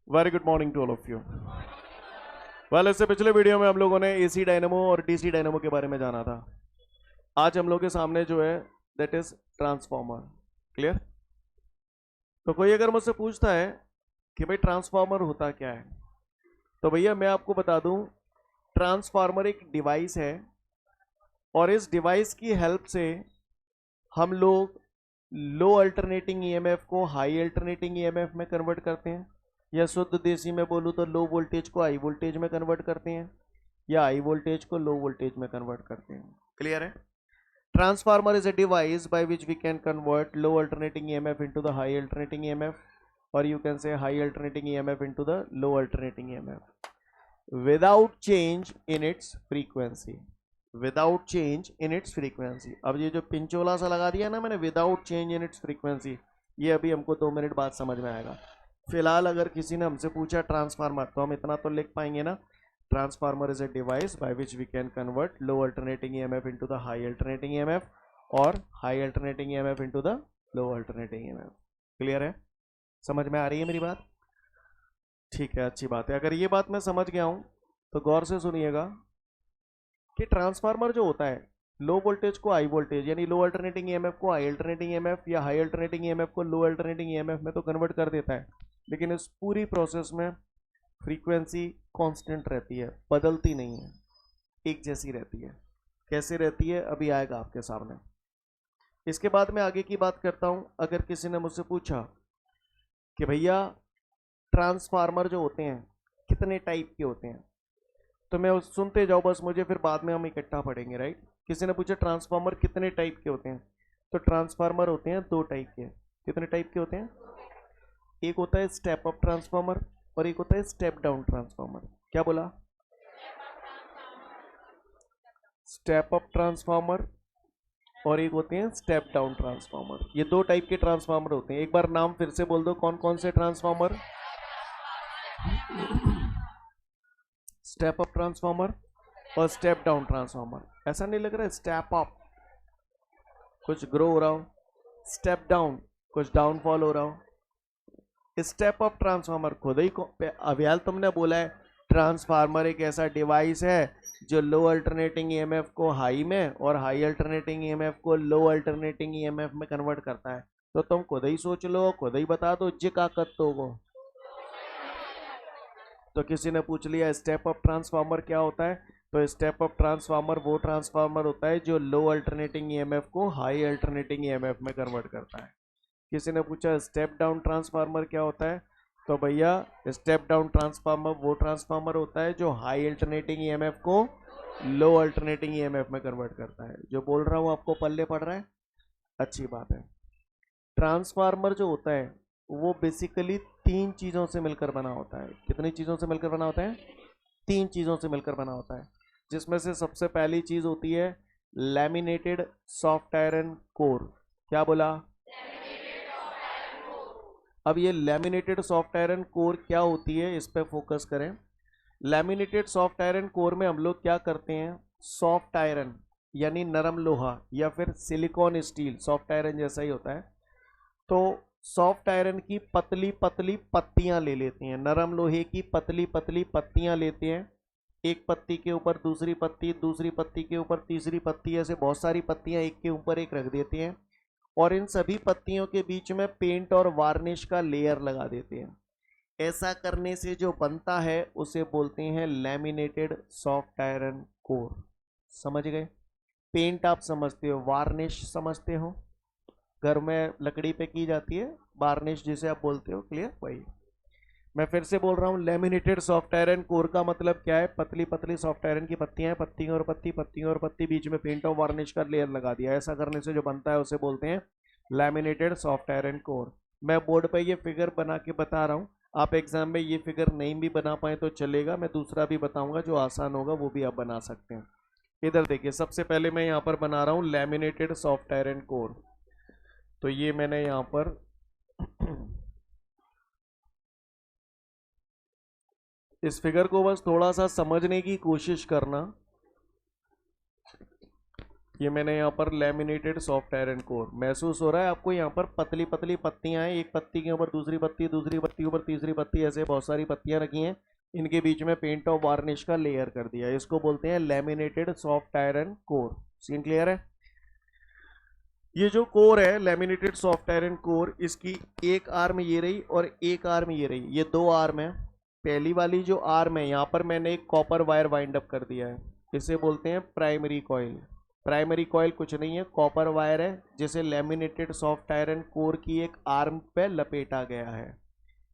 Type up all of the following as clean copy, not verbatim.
Very good morning to all of you. Well, इससे पिछले video में हम लोगों ने एसी डायनेमो और डीसी डायनेमो के बारे में जाना था। आज हम लोग के सामने जो है दैट इज ट्रांसफॉर्मर। क्लियर? तो कोई अगर मुझसे पूछता है कि भाई ट्रांसफॉर्मर होता क्या है, तो भैया मैं आपको बता दूं, ट्रांसफार्मर एक डिवाइस है और इस डिवाइस की हेल्प से हम लोग लो अल्टरनेटिंग ईएमएफ को हाई अल्टरनेटिंग ईएमएफ में कन्वर्ट करते हैं, या शुद्ध देसी में बोलूँ तो लो वोल्टेज को हाई वोल्टेज में कन्वर्ट करते हैं, या हाई वोल्टेज को लो वोल्टेज में कन्वर्ट करते हैं। क्लियर है? Transformer is a device by which we can convert low alternating EMF into the high alternating EMF, और you can say high alternating EMF into the low alternating EMF without change in its frequency. Without change in its frequency. अब ये जो पिंचोला सा लगा दिया ना मैंने, without change in its frequency, ये अभी हमको 2 मिनट बाद समझ में आएगा। फिलहाल अगर किसी ने हमसे पूछा ट्रांसफार्मर, तो हम इतना तो लिख पाएंगे ना, transformer is a device by which we can convert low alternating EMF into the high alternating EMF और high alternating EMF into the low alternating EMF. Clear है? समझ में आ रही है मेरी बात? ठीक है, अच्छी बात है। अगर ये बात मैं समझ गया हूं तो गौर से सुनिएगा कि ट्रांसफार्मर जो होता है लो वोल्टेज को हाई वोल्टेज, यानी लो अल्टरनेटिंग ईएमएफ को हाई अल्टरनेटिंग ईएमएफ या हाई अल्टरनेटिंग ईएमएफ को लो अल्टरनेटिंग ईएमएफ में तो कन्वर्ट कर देता है, लेकिन इस पूरी प्रोसेस में फ्रीक्वेंसी कांस्टेंट रहती है, बदलती नहीं है, एक जैसी रहती है। कैसे रहती है अभी आएगा आपके सामने। इसके बाद मैं आगे की बात करता हूं। अगर किसी ने मुझसे पूछा कि भैया ट्रांसफार्मर जो होते हैं कितने टाइप के होते हैं, तो मैं सुनते जाओ बस, मुझे फिर बाद में हम इकट्ठा पढ़ेंगे। राइट? किसी ने पूछा ट्रांसफार्मर कितने टाइप के होते हैं, तो ट्रांसफार्मर होते हैं 2 टाइप के। कितने टाइप के होते हैं? एक होता है स्टेप अप ट्रांसफार्मर और एक होता है स्टेप डाउन ट्रांसफार्मर। क्या बोला? स्टेप अप ट्रांसफार्मर और एक होते हैं स्टेप डाउन ट्रांसफार्मर। ये 2 टाइप के ट्रांसफार्मर होते हैं। एक बार नाम फिर से बोल दो, कौन कौन से ट्रांसफार्मर? स्टेप अप ट्रांसफार्मर और स्टेप डाउन ट्रांसफार्मर। ऐसा नहीं लग रहा है स्टेप अप कुछ ग्रो हो रहा हो, स्टेप डाउन कुछ डाउनफॉल हो रहा हो? स्टेप अप ट्रांसफार्मर खुद ही अभियाल तुमने बोला है ट्रांसफार्मर एक ऐसा डिवाइस है जो लो अल्टरनेटिंग ईएमएफ को हाई में और हाई अल्टरनेटिंग ईएमएफ को लो अल्टरनेटिंग ईएमएफ में कन्वर्ट करता है। तो तुम खुद ही सोच लो, खुद ही बता दो जी का कत्तो को। तो किसी ने पूछ लिया स्टेप अप ट्रांसफार्मर क्या होता है, तो स्टेप अप ट्रांसफार्मर वो ट्रांसफार्मर होता है जो लो अल्टरनेटिंग ईएमएफ को हाई अल्टरनेटिंग ईएमएफ में कन्वर्ट करता है। किसी ने पूछा स्टेप डाउन ट्रांसफार्मर क्या होता है, तो भैया स्टेप डाउन ट्रांसफार्मर वो ट्रांसफार्मर होता है जो हाई अल्टरनेटिंग ईएमएफ को लो अल्टरनेटिंग ईएमएफ में कन्वर्ट करता है। जो बोल रहा हूँ आपको पल्ले पड़ रहा है? अच्छी बात है। ट्रांसफार्मर जो होता है वो बेसिकली 3 चीज़ों से मिलकर बना होता है। कितनी चीज़ों से मिलकर बना होता है? 3 चीज़ों से मिलकर बना होता है, जिसमें से सबसे पहली चीज़ होती है लैमिनेटेड सॉफ्ट आयरन कोर। क्या बोला? अब ये लैमिनेटेड सॉफ्ट आयरन कोर क्या होती है, इस पे फोकस करें। लैमिनेटेड सॉफ्ट आयरन कोर में हम लोग क्या करते हैं, सॉफ्ट आयरन यानी नरम लोहा या फिर सिलिकॉन स्टील, सॉफ्ट आयरन जैसा ही होता है, तो सॉफ्ट आयरन की पतली पतली पत्तियां ले लेते हैं, नरम लोहे की पतली पतली पत्तियां लेते हैं। एक पत्ती के ऊपर दूसरी पत्ती, दूसरी पत्ती के ऊपर तीसरी पत्ती, ऐसे बहुत सारी पत्तियां एक के ऊपर एक रख देते हैं और इन सभी पत्तियों के बीच में पेंट और वार्निश का लेयर लगा देते हैं। ऐसा करने से जो बनता है उसे बोलते हैं लैमिनेटेड सॉफ्ट आयरन कोर। समझ गए? पेंट आप समझते हो, वार्निश समझते हो, घर में लकड़ी पे की जाती है वार्निश जिसे आप बोलते हो। क्लियर? वही मैं फिर से बोल रहा हूँ, लेमिनेटेड सॉफ्ट आयरन कोर का मतलब क्या है? पतली पतली सॉफ्ट आयरन की पत्तियां हैं, पत्ती और पत्ती, पत्ती और पत्ती, बीच में पेंट और वार्निश का लेयर लगा दिया। ऐसा करने से जो बनता है उसे बोलते हैं लैमिनेटेड सॉफ्ट आयरन कोर। मैं बोर्ड पर ये फिगर बना के बता रहा हूँ, आप एग्जाम में ये फिगर नहीं भी बना पाए तो चलेगा, मैं दूसरा भी बताऊंगा जो आसान होगा, वो भी आप बना सकते हैं। इधर देखिए, सबसे पहले मैं यहाँ पर बना रहा हूँ लैमिनेटेड सॉफ्ट आयरन कोर। तो ये मैंने यहाँ पर इस फिगर को बस थोड़ा सा समझने की कोशिश करना। ये मैंने यहाँ पर लैमिनेटेड सॉफ्ट आयरन कोर महसूस हो रहा है आपको। यहाँ पर पतली पतली पत्तियां हैं, एक पत्ती के ऊपर दूसरी पत्ती, दूसरी पत्ती के ऊपर तीसरी पत्ती, ऐसे बहुत सारी पत्तियां रखी हैं। इनके बीच में पेंट और वार्निश का लेयर कर दिया है। इसको बोलते हैं laminated soft iron core. Scene clear है? ये जो कोर है लैमिनेटेड सॉफ्ट आयरन कोर, इसकी एक आर्म ये रही और एक आर्म ये रही, ये दो आर्म है। पहली वाली जो आर्म है यहाँ पर मैंने एक कॉपर वायर वाइंड अप कर दिया है, इसे बोलते हैं प्राइमरी कॉइल। प्राइमरी कॉइल कुछ नहीं है, कॉपर वायर है जिसे लैमिनेटेड सॉफ्ट आयरन कोर की एक आर्म पे लपेटा गया है।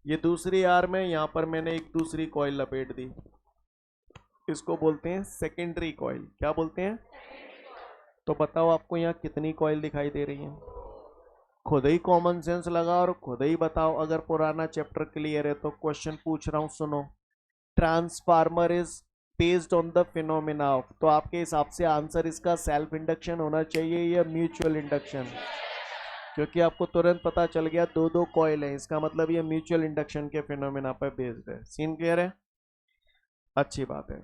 ये दूसरी आर्म है, यहाँ पर मैंने एक दूसरी कॉइल लपेट दी, इसको बोलते हैं सेकेंडरी कॉइल। क्या बोलते हैं? तो बताओ आपको यहाँ कितनी कॉइल दिखाई दे रही है? खुद ही कॉमन सेंस लगा और खुद ही बताओ। अगर पुराना चैप्टर क्लियर है तो क्वेश्चन पूछ रहा हूँ, सुनो। Transformer is based on the phenomena of, तो आपके हिसाब से आंसर इसका सेल्फ इंडक्शन होना चाहिए या म्यूचुअल इंडक्शन? क्योंकि आपको तुरंत पता चल गया दो दो कॉइल है, इसका मतलब ये म्यूचुअल इंडक्शन के फिनोमेना पर बेस्ड है। सीन क्लियर है? अच्छी बात है।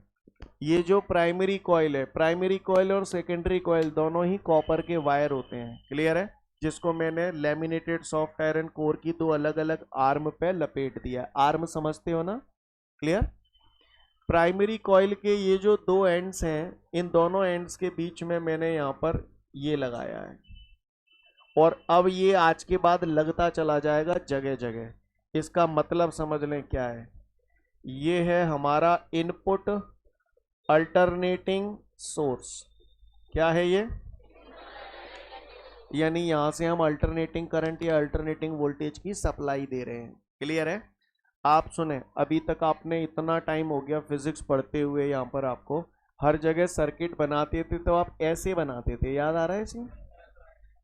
ये जो प्राइमरी कॉइल है, प्राइमरी कॉइल और सेकेंडरी कॉइल दोनों ही कॉपर के वायर होते हैं। क्लियर है? जिसको मैंने लैमिनेटेड सॉफ्ट आयरन कोर की दो अलग अलग आर्म पे लपेट दिया। आर्म समझते हो ना? क्लियर? प्राइमरी कॉइल के ये जो दो एंड्स हैं, इन दोनों एंड्स के बीच में मैंने यहाँ पर ये लगाया है, और अब ये आज के बाद लगता चला जाएगा जगह जगह। इसका मतलब समझ लें क्या है। ये है हमारा इनपुट अल्टरनेटिंग सोर्स। क्या है ये? यानी यहां से हम अल्टरनेटिंग करंट या अल्टरनेटिंग वोल्टेज की सप्लाई दे रहे हैं। क्लियर है? आप सुने, अभी तक आपने इतना टाइम हो गया फिजिक्स पढ़ते हुए, यहाँ पर आपको हर जगह सर्किट बनाते थे तो आप ऐसे बनाते थे, याद आ रहा है इसे?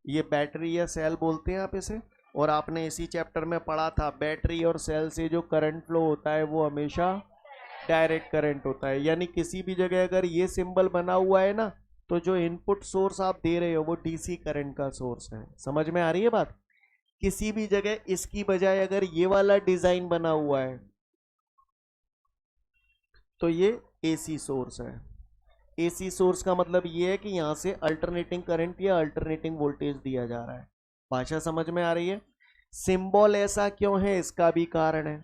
ये बैटरी या सेल बोलते हैं आप इसे। और आपने इसी चैप्टर में पढ़ा था बैटरी और सेल से जो करंट फ्लो होता है वो हमेशा डायरेक्ट करंट होता है। यानी किसी भी जगह अगर ये सिंबल बना हुआ है ना, तो जो इनपुट सोर्स आप दे रहे हो वो डीसी करंट का सोर्स है। समझ में आ रही है बात? किसी भी जगह इसकी बजाय अगर ये वाला डिजाइन बना हुआ है तो ये एसी सोर्स है। एसी सोर्स का मतलब ये है कि यहां से अल्टरनेटिंग करंट या अल्टरनेटिंग वोल्टेज दिया जा रहा है। भाषा समझ में आ रही है? सिंबल ऐसा क्यों है, इसका भी कारण है।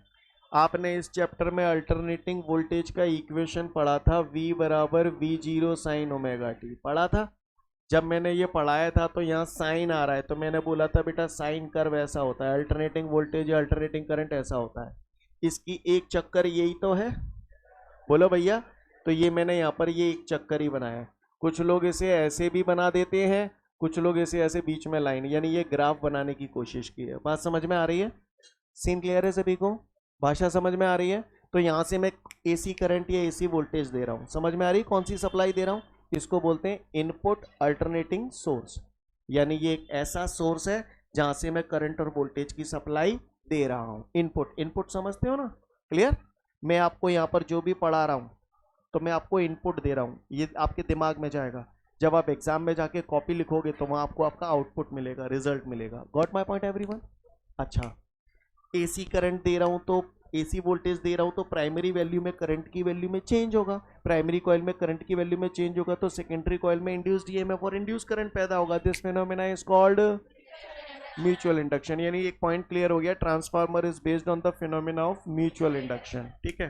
आपने इस चैप्टर में अल्टरनेटिंग वोल्टेज का इक्वेशन पढ़ा था, V बराबर V0 साइन ओमेगा टी पढ़ा था। जब मैंने ये पढ़ाया था तो यहाँ साइन आ रहा है, तो मैंने बोला था बेटा साइन कर्व ऐसा होता है, अल्टरनेटिंग वोल्टेज या अल्टरनेटिंग करंट ऐसा होता है। इसकी एक चक्कर यही तो है, बोलो भैया। तो ये मैंने यहाँ पर ये एक चक्कर ही बनाया। कुछ लोग इसे ऐसे भी बना देते हैं, कुछ लोग इसे ऐसे बीच में लाइन, यानी ये ग्राफ बनाने की कोशिश की है। बात समझ में आ रही है? सीन क्लियर है सभी को? भाषा समझ में आ रही है? तो यहाँ से मैं एसी करंट या एसी वोल्टेज दे रहा हूँ, समझ में आ रही है? कौन सी सप्लाई दे रहा हूँ? इसको बोलते हैं इनपुट अल्टरनेटिंग सोर्स। यानी ये एक ऐसा सोर्स है जहां से मैं करंट और वोल्टेज की सप्लाई दे रहा हूँ। इनपुट, इनपुट समझते हो ना? क्लियर? मैं आपको यहाँ पर जो भी पढ़ा रहा हूँ तो मैं आपको इनपुट दे रहा हूँ, ये आपके दिमाग में जाएगा। जब आप एग्जाम में जाके कॉपी लिखोगे तो वहां आपको आपका आउटपुट मिलेगा, रिजल्ट मिलेगा। Got my point everyone? अच्छा, एसी करंट दे रहा हूं तो एसी वोल्टेज दे रहा हूं तो प्राइमरी वैल्यू में करंट की वैल्यू में चेंज होगा, प्राइमरी कॉइल में करंट की वैल्यू में चेंज होगा, तो सेकेंडरी कॉइल में इंड्यूस्ड ईएमएफ और इंड्यूस करंट पैदा होगा। This phenomena is called mutual induction. यानी एक पॉइंट क्लियर हो गया, transformer is based on the phenomena of mutual induction. ठीक है?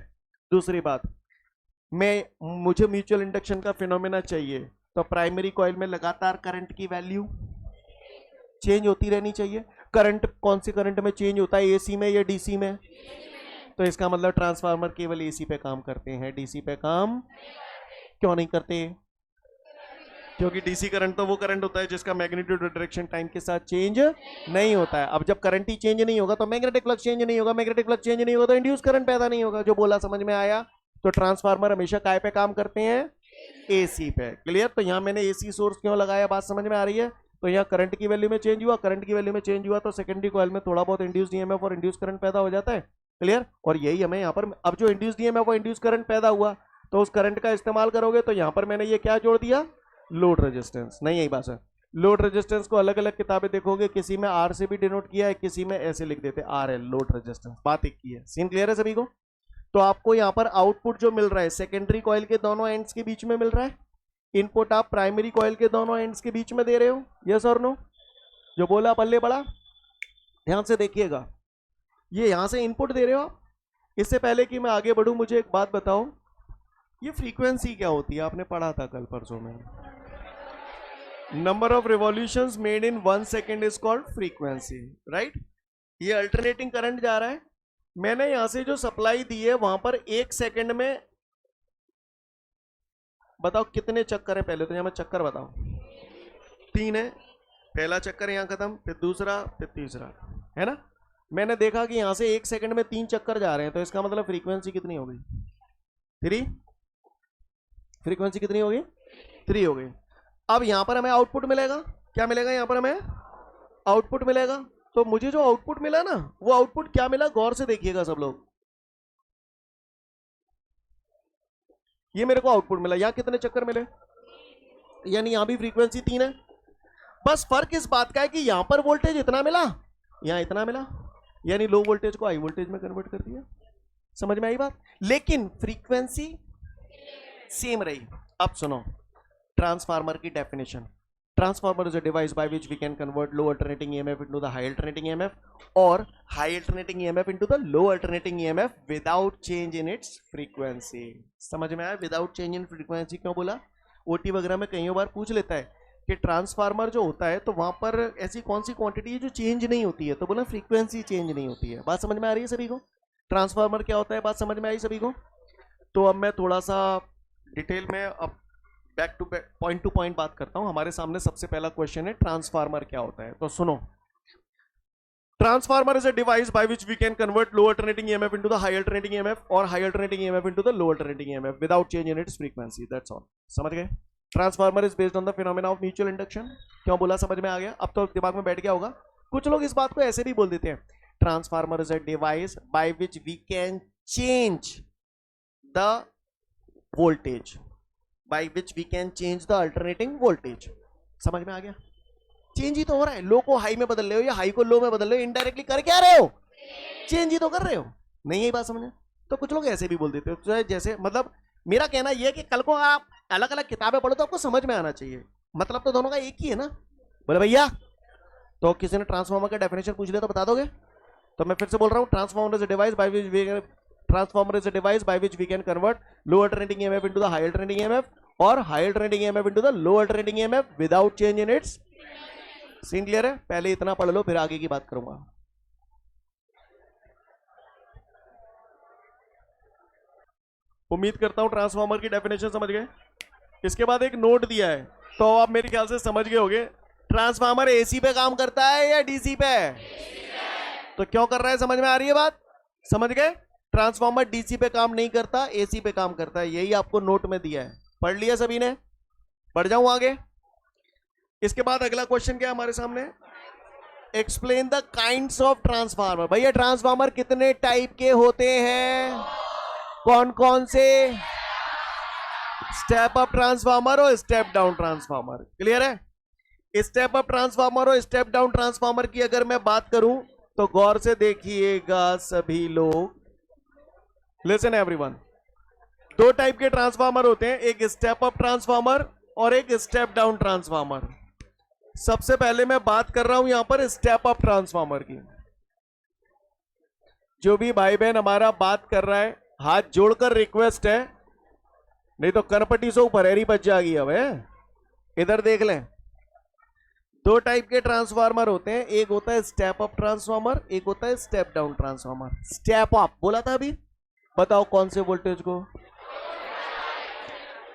दूसरी बात, मुझे म्यूचुअल इंडक्शन का फिनोमेना चाहिए तो प्राइमरी कॉइल में लगातार करंट की वैल्यू चेंज होती रहनी चाहिए। करंट कौन सी करंट में चेंज होता है, एसी में या डीसी में? तो इसका मतलब ट्रांसफार्मर केवल एसी पे काम करते हैं, डीसी पे काम क्यों नहीं करते? क्योंकि डीसी करंट तो वो करंट होता है जिसका मैग्नीट्यूड और डायरेक्शन टाइम के साथ चेंज नहीं होता है। अब जब करंट ही चेंज नहीं होगा तो मैग्नेटिक फ्लक्स चेंज नहीं होगा, मैग्नेटिक फ्लक्स चेंज नहीं होगा तो इंड्यूस करंट पैदा नहीं होगा। जो बोला समझ में आया? तो ट्रांसफार्मर हमेशा काय पे काम करते हैं? एसी पे। क्लियर? तो यहाँ मैंने एसी सोर्स क्यों लगाया, बात समझ में आ रही है? तो यहाँ करंट की वैल्यू में चेंज हुआ, करंट की वैल्यू में चेंज हुआ तो सेकेंडरी कॉइल में थोड़ा बहुत इंड्यूस्ड ईएमएफ और इंड्यूस करंट पैदा हो जाता है। क्लियर? और यही हमें यहाँ पर, अब जो इंड्यूस्ड ईएमएफ और इंड्यूस करंट पैदा हुआ तो उस करंट का इस्तेमाल करोगे तो यहाँ पर मैंने ये क्या जोड़ दिया, लोड रेजिस्टेंस। नहीं, यही बात है। लोड रेजिस्टेंस को अलग अलग किताबें देखोगे, किसी में आर से भी डिनोट किया है, किसी में ऐसे लिख देते आर एल, लोड रेजिस्टेंस। बात एक की है। सीन क्लियर है सभी को? तो आपको यहाँ पर आउटपुट जो मिल रहा है सेकेंडरी कॉइल के दोनों एंड्स के बीच में मिल रहा है, इनपुट आप प्राइमरी कॉइल के दोनों एंड्स के बीच में दे रहे हो, यस और नो? जो बोला पल्ले पड़ा, ध्यान से देखिएगा। ये यहां से इनपुट दे रहे हो आप। इससे पहले कि मैं आगे बढ़ूं, मुझे एक बात बताओ, ये फ्रीक्वेंसी क्या होती है? आपने पढ़ा था कल परसों में। Number of revolutions made in 1 second is called frequency, right? ये अल्टरनेटिंग करंट जा रहा है, मैंने यहां से जो सप्लाई दी है वहां पर 1 सेकेंड में बताओ कितने चक्कर है? पहले तो यहां मैं चक्कर बताओ, 3 है। पहला चक्कर यहां खत्म, फिर दूसरा, फिर तीसरा, है ना? मैंने देखा कि यहां से 1 सेकंड में 3 चक्कर जा रहे हैं, तो इसका मतलब फ्रीक्वेंसी कितनी हो गई? 3। फ्रीक्वेंसी कितनी हो गई? 3 हो गई। अब यहां पर हमें आउटपुट मिलेगा, क्या मिलेगा? यहां पर हमें आउटपुट मिलेगा। तो मुझे जो आउटपुट मिला ना, वो आउटपुट क्या मिला? गौर से देखिएगा सब लोग। ये मेरे को आउटपुट मिला। यहां कितने चक्कर मिले? यानी यहां भी फ्रीक्वेंसी 3 है। बस फर्क इस बात का है कि यहां पर वोल्टेज इतना मिला, यहां इतना मिला, यानी लो वोल्टेज को हाई वोल्टेज में कन्वर्ट कर दिया। समझ में आई बात? लेकिन फ्रीक्वेंसी सेम रही। अब सुनो ट्रांसफार्मर की definition. Transformer is a device by which we can convert low alternating EMF into the high alternating EMF और high alternating EMF into the low alternating EMF without change in its frequency. समझ में आया? Without change in frequency क्यों बोला? OT वगैरह में कई बार पूछ लेता है कि ट्रांसफार्मर जो होता है तो वहां पर ऐसी कौन सी क्वांटिटी है जो चेंज नहीं होती है? तो बोला फ्रीक्वेंसी चेंज नहीं होती है। बात समझ में आ रही है सभी को? ट्रांसफार्मर क्या होता है, बात समझ में आई सभी को? तो अब मैं थोड़ा सा डिटेल में अब बैक टू पॉइंट बात करता हूं। हमारे सामने सबसे पहला क्वेश्चन है ट्रांसफार्मर क्या होता है। तो सुनो, transformer is a device by which we can convert low alternating EMF into the high alternating EMF और high alternating EMF into the low alternating EMF without change in its frequency. That's all. समझ गए? Transformer is based on the phenomena of mutual induction. क्यों बोला? समझ में आ गया? अब तो दिमाग में बैठ गया होगा। कुछ लोग इस बात को ऐसे भी बोल देते हैं, transformer is a device by which we can change the voltage, by which we can change the alternating voltage. समझ में आ गया? चेंज ही तो हो रहा है। लो को हाई में बदल रहे हो या हाई को लो में बदल रहे हो, इनडायरेक्टली कर क्या रहे हो? चेंज ही तो कर रहे हो। नहीं यही बात समझे? तो कुछ लोग ऐसे भी बोल देते हो, जैसे मतलब मेरा कहना यह है कि कल को आप अलग अलग किताबें पढ़ो तो आपको समझ में आना चाहिए। मतलब तो दोनों का एक ही है ना। बोले भैया, तो किसी ने ट्रांसफार्मर का डेफिनेशन पूछ लिया तो बता दोगे? तो मैं फिर से बोल रहा हूँ, transformer is a device by which we transformer is a device by which we can convert low alternating EMF into the high alternating EMF और high alternating EMF into the low alternating EMF without change in its. Scene clear है? पहले इतना पढ़ लो, फिर आगे की बात करूंगा। उम्मीद करता हूं ट्रांसफार्मर की डेफिनेशन समझ गए। इसके बाद एक नोट दिया है, तो आप मेरे ख्याल से समझ गए होंगे, ट्रांसफार्मर एसी पे काम करता है या डीसी पे? तो क्यों कर रहा है? समझ में आ रही है बात? समझ गए? ट्रांसफार्मर डीसी पे काम नहीं करता, एसी पे काम करता है। यही आपको नोट में दिया है। पढ़ लिया सभी ने? पढ़ जाऊं आगे? इसके बाद अगला क्वेश्चन क्या है हमारे सामने? Explain the kinds of transformer. भैया ट्रांसफार्मर कितने टाइप के होते हैं? कौन कौन से? स्टेप अप ट्रांसफार्मर और स्टेप डाउन ट्रांसफार्मर। क्लियर है? स्टेप अप ट्रांसफार्मर और स्टेप डाउन ट्रांसफार्मर की अगर मैं बात करूं तो गौर से देखिएगा सभी लोग। लिसन एवरीवन, 2 टाइप के ट्रांसफार्मर होते हैं, एक स्टेप अप ट्रांसफार्मर और एक स्टेप डाउन ट्रांसफार्मर। सबसे पहले मैं बात कर रहा हूं यहां पर स्टेप अप ट्रांसफार्मर की। जो भी भाई बहन हमारा बात कर रहा है, हाथ जोड़कर रिक्वेस्ट है, नहीं तो कनपट्टी से ऊपर हैरी बच जाएगी। अब इधर देख लें, 2 टाइप के ट्रांसफार्मर होते हैं, एक होता है स्टेप अप ट्रांसफार्मर, एक होता है step down transformer. Step up बोला था अभी, बताओ कौन से वोल्टेज को?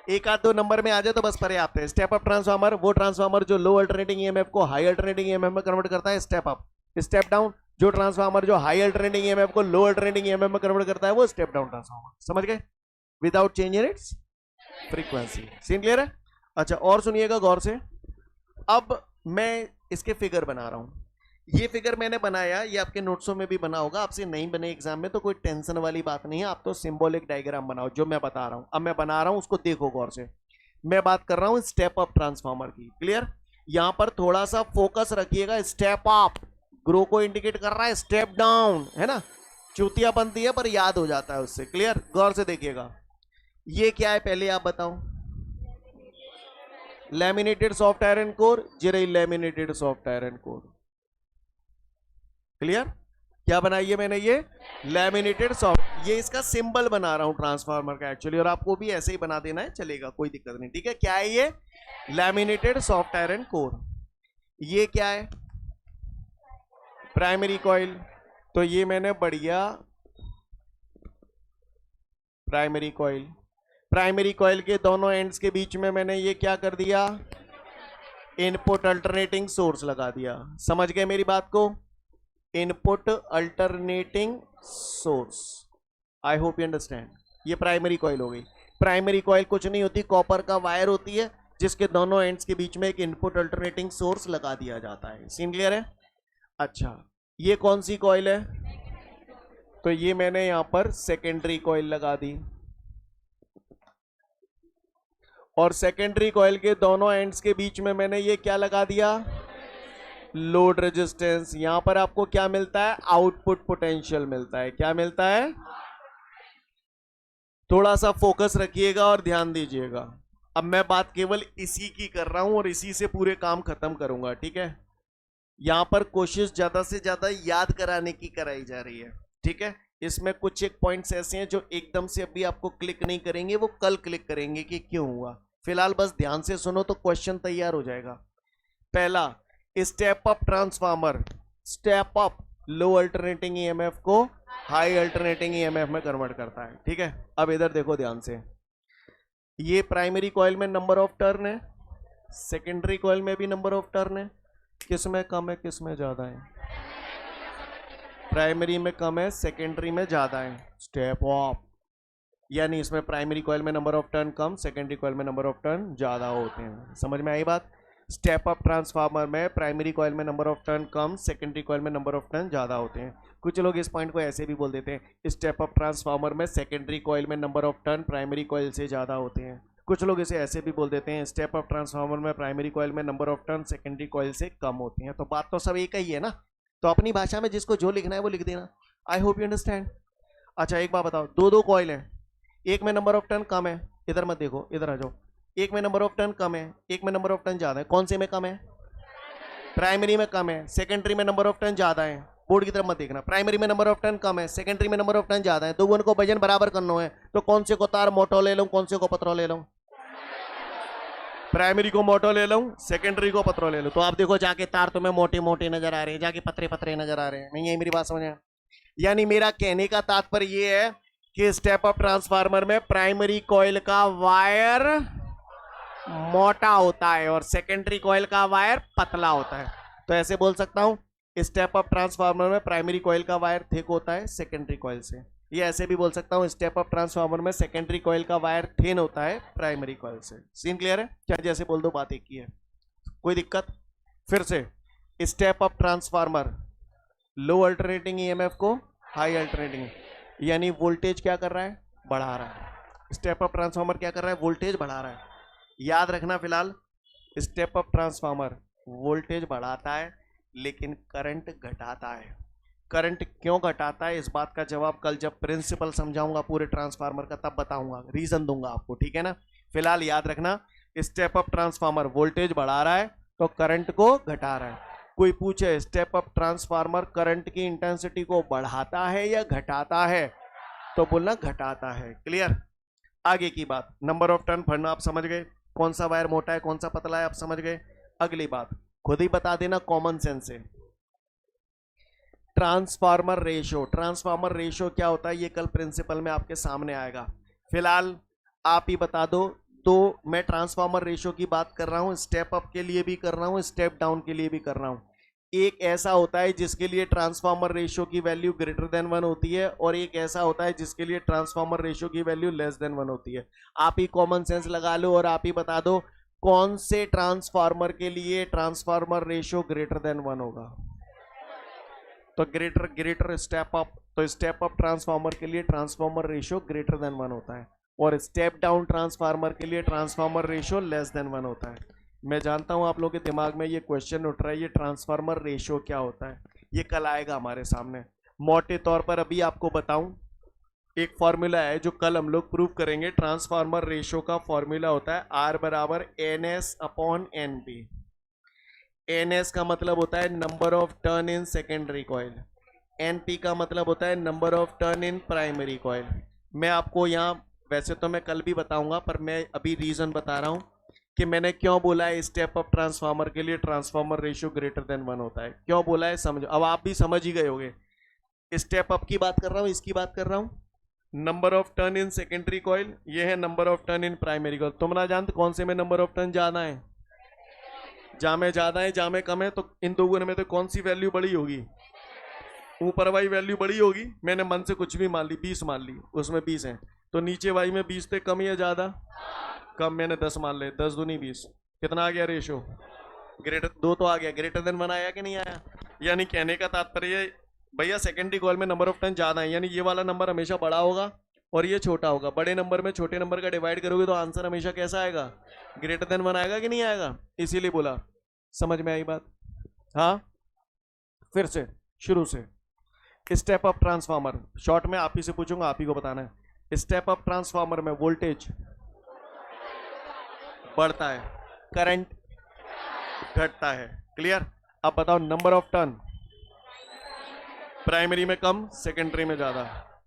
1 आध 2 नंबर में आ जाए तो बस पर्याप्त है। स्टेप अप ट्रांसफार्मर वो ट्रांसफार्मर जो लो अल्टरनेटिंग ईएमएफ को हाई अल्टरनेटिंग ईएमएफ में कन्वर्ट करता है, स्टेप अप। स्टेप डाउन जो ट्रांसफार्मर जो हाई अल्टरनेटिंग ईएमएफ को लो अल्टरनेटिंग ईएमएफ में कन्वर्ट करता है, वो स्टेप डाउन ट्रांसफार्मर। समझ गए? Without change in its frequency. Scene clear है? अच्छा, और सुनिएगा गौर से। अब मैं इसके फिगर बना रहा हूं। ये फिगर मैंने बनाया, ये आपके नोट्सों में भी बना होगा। आपसे नहीं बने एग्जाम में तो कोई टेंशन वाली बात नहीं है। आप तो सिंबॉलिक डायग्राम बनाओ जो मैं बता रहा हूं। अब मैं बना रहा हूं, उसको देखो गौर से। मैं बात कर रहा हूं स्टेप अप ट्रांसफार्मर की। क्लियर? यहां पर थोड़ा सा फोकस रखिएगा। स्टेप अप ग्रो को इंडिकेट कर रहा है, स्टेप डाउन है ना, चूतिया बनती है पर याद हो जाता है उससे। क्लियर? गौर से देखिएगा। ये क्या है पहले आप बताओ? लैमिनेटेड सॉफ्ट आयरन कोर, ये रही laminated soft iron core. Clear? क्या बनाई है मैंने? ये लैमिनेटेड सॉफ्ट, ये इसका सिंबल बना रहा हूं ट्रांसफार्मर का एक्चुअली, और आपको भी ऐसे ही बना देना है, चलेगा, कोई दिक्कत नहीं। ठीक है, क्या है ये? Laminated soft iron core. ये क्या है? Primary coil. तो ये मैंने बढ़िया प्राइमरी कॉइल, प्राइमरी कॉइल के दोनों एंड्स के बीच में मैंने ये क्या कर दिया? इनपुट अल्टरनेटिंग सोर्स लगा दिया। समझ गए मेरी बात को? Input alternating source. I hope you understand. ये प्राइमरी कॉइल हो गई। प्राइमरी कॉइल कुछ नहीं होती, कॉपर का वायर होती है जिसके दोनों एंड्स के बीच में एक इनपुट अल्टरनेटिंग सोर्स लगा दिया जाता है। सीन क्लियर है? अच्छा, ये कौन सी कॉइल है? तो ये मैंने यहां पर सेकेंडरी कॉइल लगा दी, और सेकेंडरी कॉइल के दोनों एंड्स के बीच में मैंने ये क्या लगा दिया? Load resistance. यहां पर आपको क्या मिलता है? आउटपुट पोटेंशियल मिलता है। क्या मिलता है? थोड़ा सा फोकस रखिएगा और ध्यान दीजिएगा। अब मैं बात केवल इसी की कर रहा हूं और इसी से पूरे काम खत्म करूंगा। ठीक है, यहां पर कोशिश ज्यादा से ज्यादा याद कराने की कराई जा रही है। ठीक है, इसमें कुछ एक पॉइंट्स ऐसे हैं जो एकदम से अभी आपको क्लिक नहीं करेंगे, वो कल क्लिक करेंगे कि क्यों हुआ। फिलहाल बस ध्यान से सुनो तो क्वेश्चन तैयार हो जाएगा। पहला, step up transformer, step up low alternating EMF को हाई अल्टरनेटिंग ईएमएफ में कन्वर्ट करता है। ठीक है, अब इधर देखो ध्यान से। ये प्राइमरी कॉइल में नंबर ऑफ टर्न है, सेकेंडरी कॉइल में भी नंबर ऑफ टर्न है। किस में कम है, किस में ज्यादा है? प्राइमरी में कम है, सेकेंडरी में ज्यादा है। स्टेप अप यानी इसमें प्राइमरी कॉइल में number of turn come, secondary coil में नंबर ऑफ टर्न ज्यादा होते हैं। समझ में आई बात? स्टेप अप ट्रांसफार्मर में प्राइमरी कॉइल में number of turn come, secondary coil में नंबर ऑफ टर्न ज्यादा होते हैं। कुछ लोग इस पॉइंट को ऐसे भी बोल देते हैं, स्टेप अप ट्रांसफार्मर में सेकेंडरी कॉइल में number of turn primary coil से ज्यादा होते हैं। कुछ लोग इसे ऐसे भी बोल देते हैं, स्टेप अप ट्रांसफार्मर में प्राइमरी कॉइल में number of turn secondary coil से कम होते हैं। तो बात तो सब एक ही है ना, तो अपनी भाषा में जिसको जो लिखना है वो लिख देना। I hope you understand. अच्छा, एक बात बताओ, दो कॉइल है, एक में नंबर ऑफ टर्न कम है, इधर मत देखो, इधर आ जाओ। एक में नंबर ऑफ टर्न कम है, एक में नंबर ऑफ टर्न ज्यादा है। कौन से में कम है? प्राइमरी में कम है, सेकेंडरी में नंबर ऑफ टर्न ज्यादा है। बोर्ड की तरफ मत देखना। प्राइमरी में नंबर ऑफ टर्न कम है, सेकेंडरी में नंबर ऑफ टर्न ज्यादा है, तो उनको वजन बराबर करना है। तो कौन से को तार मोटो ले लूं, कौन से को पतरो ले लूं? प्राइमरी को मोटो ले लूं, सेकेंडरी को पतरो ले लूं। तो आप देखो, जाके तार तुम्हें मोटे मोटे नजर आ रहे हैं, जाके पतरे पतरे नजर आ रहे हैं। नहीं है मेरी बात समझ? यानी मेरा कहने का तात्पर्य ये है कि स्टेप अप ट्रांसफार्मर में प्राइमरी कॉइल का वायर मोटा होता है और सेकेंडरी कॉइल का वायर पतला होता है। तो ऐसे बोल सकता हूं, स्टेप अप ट्रांसफार्मर में प्राइमरी कॉइल का वायर थिक होता है सेकेंडरी कॉइल से। ये ऐसे भी बोल सकता हूं, स्टेप अप ट्रांसफार्मर में सेकेंडरी कॉइल का वायर थिन होता है प्राइमरी कॉइल से। सीन क्लियर है? क्या जैसे बोल दो, बात एक ही है, कोई दिक्कत? फिर से, स्टेप अप ट्रांसफार्मर लो अल्टरनेटिंग ईएमएफ को हाई अल्टरनेटिंग, यानी वोल्टेज क्या कर रहा है? बढ़ा रहा है। स्टेप अप ट्रांसफार्मर क्या कर रहा है? वोल्टेज बढ़ा रहा है। याद रखना, फिलहाल स्टेप अप ट्रांसफार्मर वोल्टेज बढ़ाता है लेकिन करंट घटाता है। करंट क्यों घटाता है, इस बात का जवाब कल जब प्रिंसिपल समझाऊंगा पूरे ट्रांसफार्मर का तब बताऊंगा, रीजन दूंगा आपको। ठीक है ना? फिलहाल याद रखना, स्टेप अप ट्रांसफार्मर वोल्टेज बढ़ा रहा है तो करंट को घटा रहा है। कोई पूछे स्टेप अप ट्रांसफार्मर करंट की इंटेंसिटी को बढ़ाता है या घटाता है, तो बोलना घटाता है। क्लियर? आगे की बात, नंबर ऑफ टर्न पढ़ना आप समझ गए, कौन सा वायर मोटा है कौन सा पतला है आप समझ गए। अगली बात खुद ही बता देना कॉमन सेंस से, ट्रांसफार्मर रेशियो। ट्रांसफार्मर रेशियो क्या होता है ये कल प्रिंसिपल में आपके सामने आएगा। फिलहाल आप ही बता दो। तो मैं ट्रांसफार्मर रेशियो की बात कर रहा हूं, स्टेप अप के लिए भी कर रहा हूं, स्टेप डाउन के लिए भी कर रहा हूं। एक ऐसा होता है जिसके लिए ट्रांसफार्मर रेशियो की वैल्यू ग्रेटर देन 1 होती है, और एक ऐसा होता है जिसके लिए ट्रांसफार्मर रेशियो की वैल्यू लेस देन 1 होती है। आप ही कॉमन सेंस लगा लो और आप ही बता दो कौन से ट्रांसफार्मर के लिए ट्रांसफार्मर रेशियो ग्रेटर देन 1 होगा। तो ग्रेटर स्टेप अप, तो स्टेप अप ट्रांसफार्मर के लिए ट्रांसफार्मर रेशियो ग्रेटर देन 1 होता है, और स्टेप डाउन ट्रांसफार्मर के लिए ट्रांसफार्मर रेशियो लेस देन 1 होता है। मैं जानता हूं आप लोगों के दिमाग में ये क्वेश्चन उठ रहा है, ये ट्रांसफार्मर रेशियो क्या होता है, ये कल आएगा हमारे सामने। मोटे तौर पर अभी आपको बताऊं, एक फॉर्मूला है जो कल हम लोग प्रूव करेंगे। ट्रांसफार्मर रेशियो का फॉर्मूला होता है आर बराबर N S upon N P. N S का मतलब होता है number of turn in secondary coil, N P का मतलब होता है number of turn in primary coil. मैं आपको यहाँ, वैसे तो मैं कल भी बताऊंगा, पर मैं अभी रीजन बता रहा हूँ कि मैंने क्यों बोला है स्टेप अप ट्रांसफार्मर के लिए ट्रांसफार्मर रेशियो ग्रेटर देन 1 होता है। क्यों बोला है समझो, अब आप भी समझ ही गए होगे। स्टेप अप की बात कर रहा हूँ, इसकी बात कर रहा हूँ। Number of turn in secondary coil, ये है number of turn in primary coil. तुम ना जानते कौन से में नंबर ऑफ टर्न ज्यादा है, जहां में ज्यादा है जहां में कम है, तो इन दोनों में तो कौन सी वैल्यू बड़ी होगी? ऊपर वाली वैल्यू बड़ी होगी। मैंने मन से कुछ भी मान ली, 20 मान ली, उसमें 20 है, तो नीचे वाली में 20 थे कम या ज्यादा? कम। मैंने 10 मान ले, 10 दूनी 20, कितना आ गया रेशो? ग्रेटर 2 तो आ गया, ग्रेटर देन 1 आया कि नहीं आया? यानी कहने का तात्पर्य भैया सेकेंडरी कॉइल में नंबर ऑफ टर्न ज्यादा है, यानी ये वाला नंबर हमेशा बड़ा होगा और ये छोटा होगा। बड़े नंबर में छोटे नंबर का डिवाइड करोगे तो आंसर हमेशा कैसा आएगा? ग्रेटर देन 1 आएगा कि नहीं आएगा? इसीलिए बोला। समझ में आई बात? हाँ, फिर से शुरू से। स्टेप अप ट्रांसफार्मर, शॉर्ट में आप ही से पूछूंगा, आप ही को बताना है। स्टेप अप ट्रांसफार्मर में वोल्टेज बढ़ता है, करंट घटता है। क्लियर? अब बताओ नंबर ऑफ टर्न, प्राइमरी में कम, सेकेंडरी में ज्यादा।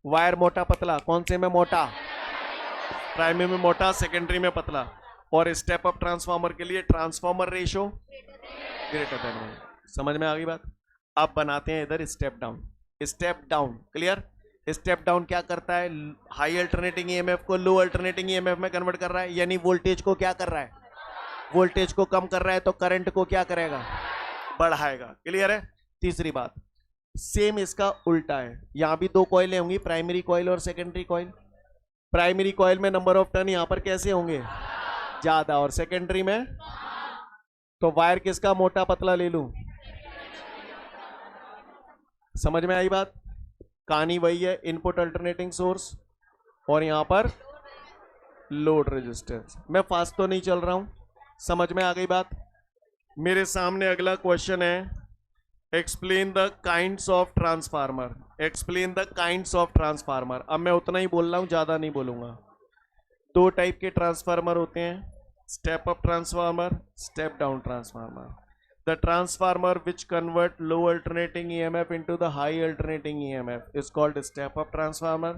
वायर मोटा पतला, कौन से में मोटा? प्राइमरी में मोटा, सेकेंडरी में पतला। और स्टेप अप ट्रांसफार्मर के लिए ट्रांसफार्मर रेशियो ग्रेटर देन 1। समझ में आ गई बात? अब बनाते हैं इधर step down. Step down clear? Step down क्या करता है? हाई अल्टरनेटिंग ईएमएफ को लो अल्टरनेटिंग ईएमएफ में कन्वर्ट कर रहा है, यानी वोल्टेज को क्या कर रहा है? वोल्टेज को कम कर रहा है, तो करंट को क्या करेगा? बढ़ाएगा। क्लियर है? तीसरी बात, सेम इसका उल्टा है। यहां भी 2 कॉइलें होंगी, प्राइमरी कॉइल और सेकेंडरी कॉइल। प्राइमरी कॉइल में नंबर ऑफ टर्न यहां पर कैसे होंगे? ज्यादा। और सेकेंडरी में तो वायर किसका मोटा पतला ले लूं? समझ में आई बात? कहानी वही है, इनपुट अल्टरनेटिंग सोर्स और यहां पर लोड रेजिस्टेंस। मैं फास्ट तो नहीं चल रहा हूं, समझ में आ गई बात? मेरे सामने अगला क्वेश्चन है, explain the kinds of transformer. Explain the kinds of transformer. अब मैं उतना ही बोल रहा हूं, ज्यादा नहीं बोलूंगा। 2 टाइप के ट्रांसफार्मर होते हैं, step up transformer, step down transformer. The transformer which convert low alternating EMF into the high alternating EMF is called step-up transformer.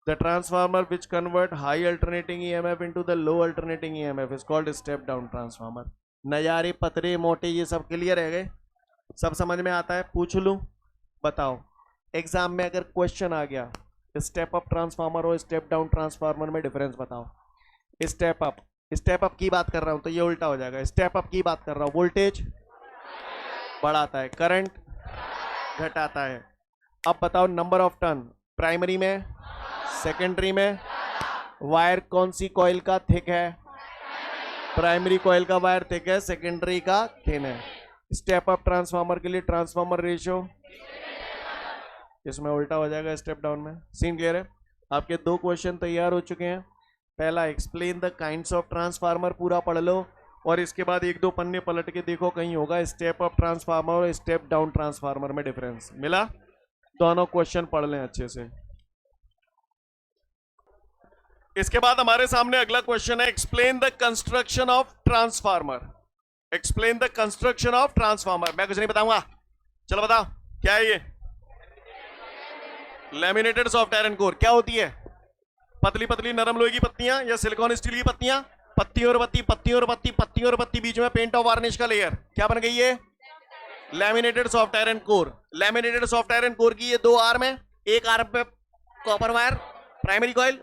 The transformer which convert high alternating EMF into the low alternating EMF is called step-down transformer. नजारे पतरे मोटे ये सब clear है गए? सब समझ में आता है? पूछ लूं? बताओ, एग्जाम में अगर क्वेश्चन आ गया स्टेप अप ट्रांसफार्मर और स्टेप डाउन ट्रांसफार्मर में डिफरेंस बताओ। स्टेप अप की बात कर रहा हूं तो ये उल्टा हो जाएगा। स्टेप अप की बात कर रहा हूं, वोल्टेज बढ़ाता है, करंट घटाता है। अब बताओ नंबर ऑफ टर्न, प्राइमरी में, सेकेंडरी में। वायर कौन सी कॉइल का थिक है? प्राइमरी कॉइल का वायर थिक है, सेकेंडरी का थिन है। स्टेप अप ट्रांसफार्मर के लिए ट्रांसफार्मर रेशियो इसमें उल्टा हो जाएगा स्टेप डाउन में। सीन क्लियर है? आपके 2 क्वेश्चन तैयार हो चुके हैं। पहला explain the kinds of transformer, पूरा पढ़ लो, और इसके बाद 1-2 पन्ने पलट के देखो, कहीं होगा स्टेप अप ट्रांसफार्मर और स्टेप डाउन ट्रांसफार्मर में डिफरेंस मिला? दोनों क्वेश्चन पढ़ लें अच्छे से। इसके बाद हमारे सामने अगला क्वेश्चन है, explain the construction of transformer. Explain the construction of transformer. मैं कुछ नहीं बताऊंगा, चलो बताओ क्या है ये? Laminated soft iron core. क्या होती है? पतली पतली नरम लोहे की पत्तियां या सिलिकॉन स्टील की पत्तियां, पत्ती और पत्ती, पत्ती और पत्ती, पत्ती और पत्ती, बीच में पेंट और वार्निश का लेयर। क्या बन गई है? Laminated soft iron core. Laminated soft iron core की ये 2 आर्म है, एक आर्म पे copper wire, primary coil,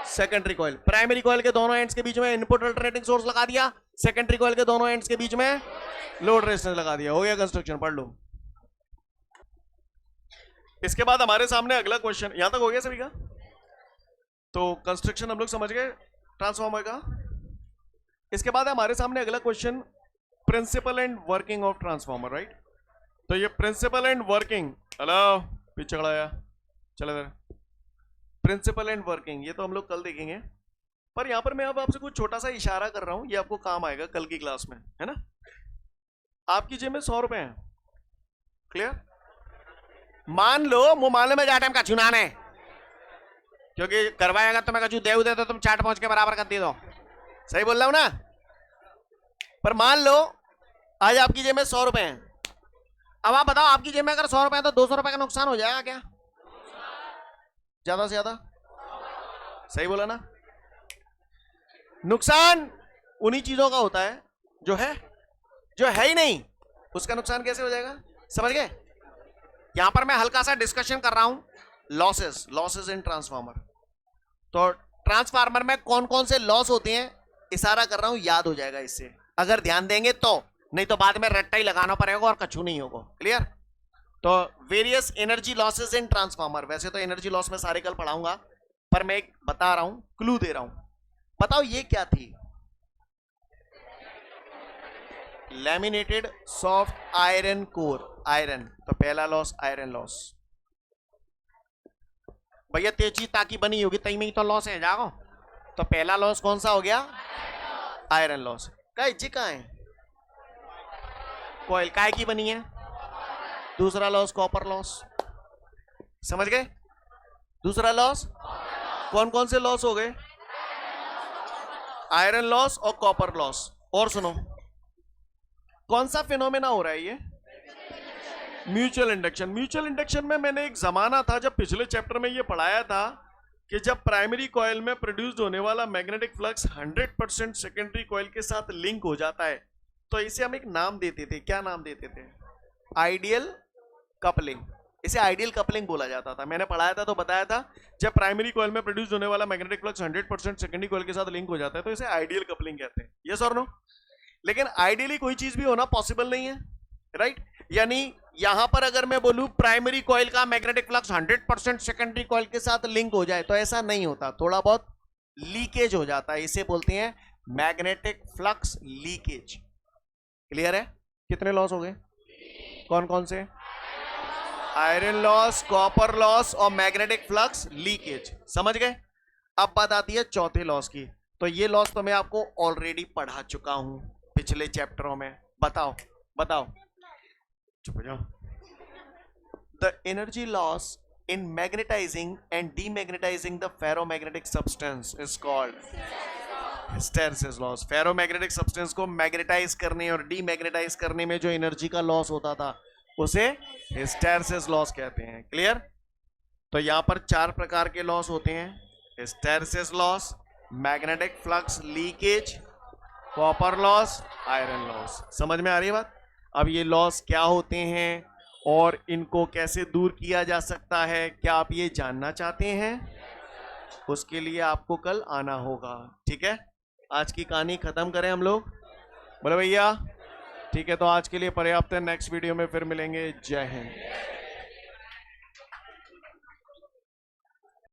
secondary coil. Primary coil के दोनों एंड्स के बीच में इनपुट अल्टरनेटिंग सोर्स लगा दिया, सेकेंडरी कॉइल के दोनों एंड्स के बीच में लोड रेजिस्टेंस लगा दिया। हो गया कंस्ट्रक्शन, पढ़ लो। इसके बाद हमारे सामने अगला क्वेश्चन, यहां तक हो गया सभी का? तो कंस्ट्रक्शन हम लोग समझ गए ट्रांसफार्मर का। इसके बाद हमारे सामने अगला question, principal and working of transformer, right? तो ये प्रिंसिपल एंड वर्किंग, हेलो पीछे खड़ा आया, चलो इधर। प्रिंसिपल एंड वर्किंग ये तो हम लोग कल देखेंगे, पर यहां पर मैं अब आपसे कुछ छोटा सा इशारा कर रहा हूं, ये आपको काम आएगा कल की क्लास में, है ना? आपकी जेब में 100 रुपए हैं, क्लियर? मान लो वो मामले में जाटा का चुनान है, क्योंकि करवाएगा तो मैं कहूँ देव दे तो तुम चाट पहुंच के बराबर कर दी दो। सही बोल रहा हूं ना? पर मान लो आज आपकी जेब में 100 रुपए हैं। अब आप बताओ आपकी जेब में अगर 100 रुपए है तो 200 रुपए का नुकसान हो जाएगा क्या? ज्यादा से ज्यादा। सही बोला ना? नुकसान उन्हीं चीजों का होता है जो है ही नहीं, उसका नुकसान कैसे हो जाएगा? समझ गए? यहां पर मैं हल्का सा डिस्कशन कर रहा हूं लॉसेस इन ट्रांसफार्मर। तो ट्रांसफार्मर में कौन कौन से लॉस होते हैं इशारा कर रहा हूं, याद हो जाएगा इससे अगर ध्यान देंगे तो, नहीं तो बाद में रट्टा ही लगाना पड़ेगा और कछु नहीं होगा। क्लियर? तो various energy losses in transformer, वैसे तो एनर्जी लॉस में सारे कल पढ़ाऊंगा, पर मैं एक बता रहा हूं, क्लू दे रहा हूं। बताओ ये क्या थी? Laminated soft iron core, iron. तो पहला लॉस आयरन लॉस। भैया तेजी ताकि बनी होगी तई में ही तो लॉस है जाओ। तो पहला लॉस कौन सा हो गया? Iron loss. काय जी कहां है? कॉइल काय की बनी है? दूसरा लॉस कॉपर लॉस। समझ गए? दूसरा लॉस कौन कौन से लॉस हो गए? आयरन लॉस और कॉपर लॉस। और सुनो कौन सा फिनोमेना हो रहा है ये? Mutual induction. म्यूचुअल इंडक्शन में मैंने एक जमाना था जब पिछले चैप्टर में ये पढ़ाया था कि जब प्राइमरी कॉइल में प्रोड्यूस होने वाला मैग्नेटिक फ्लक्स 100% सेकेंडरी कॉइल के साथ लिंक हो जाता है तो इसे हम एक नाम देते थे। क्या नाम देते थे? Ideal coupling. इसे आइडियल कपलिंग बोला जाता था। मैंने पढ़ाया था तो बताया था जब प्राइमरी कॉइल में प्रोड्यूस होने वाला मैग्नेटिक फ्लक्स 100% सेकेंडरी कॉइल के साथ लिंक हो जाता है तो इसे आइडियल कपलिंग कहते हैं। यस और नो? लेकिन आइडियली कोई चीज भी होना पॉसिबल नहीं है, राइट? यानी यहां पर अगर मैं बोलूं प्राइमरी कॉइल का मैग्नेटिक फ्लक्स 100% सेकेंडरी कॉइल के साथ लिंक हो जाए तो ऐसा नहीं होता, थोड़ा बहुत लीकेज हो जाता है। इसे बोलते हैं मैग्नेटिक फ्लक्स लीकेज। क्लियर है? कितने लॉस हो गए? कौन कौन से? आयरन लॉस, कॉपर लॉस और मैग्नेटिक फ्लक्स लीकेज। समझ गए? अब बात आती है चौथे लॉस की। तो ये लॉस तो मैं आपको ऑलरेडी पढ़ा चुका हूं पिछले चैप्टरों में। बताओ चुप हो जाओ। The energy loss in magnetizing and demagnetizing the ferromagnetic substance is called hysteresis loss. Ferromagnetic substance को मैग्नेटाइज करने और डीमैग्नेटाइज करने में जो एनर्जी का लॉस होता था उसे हिस्टैरिसीस लॉस कहते हैं। क्लियर? तो यहां पर 4 प्रकार के लॉस होते हैं: hysteresis loss, magnetic flux leakage, copper loss, iron loss. समझ में आ रही है बात? अब ये लॉस क्या होते हैं और इनको कैसे दूर किया जा सकता है, क्या आप ये जानना चाहते हैं? उसके लिए आपको कल आना होगा। ठीक है? आज की कहानी खत्म करें हम लोग? बोले भैया ठीक है, तो आज के लिए पर्याप्त है। नेक्स्ट वीडियो में फिर मिलेंगे। जय हिंद।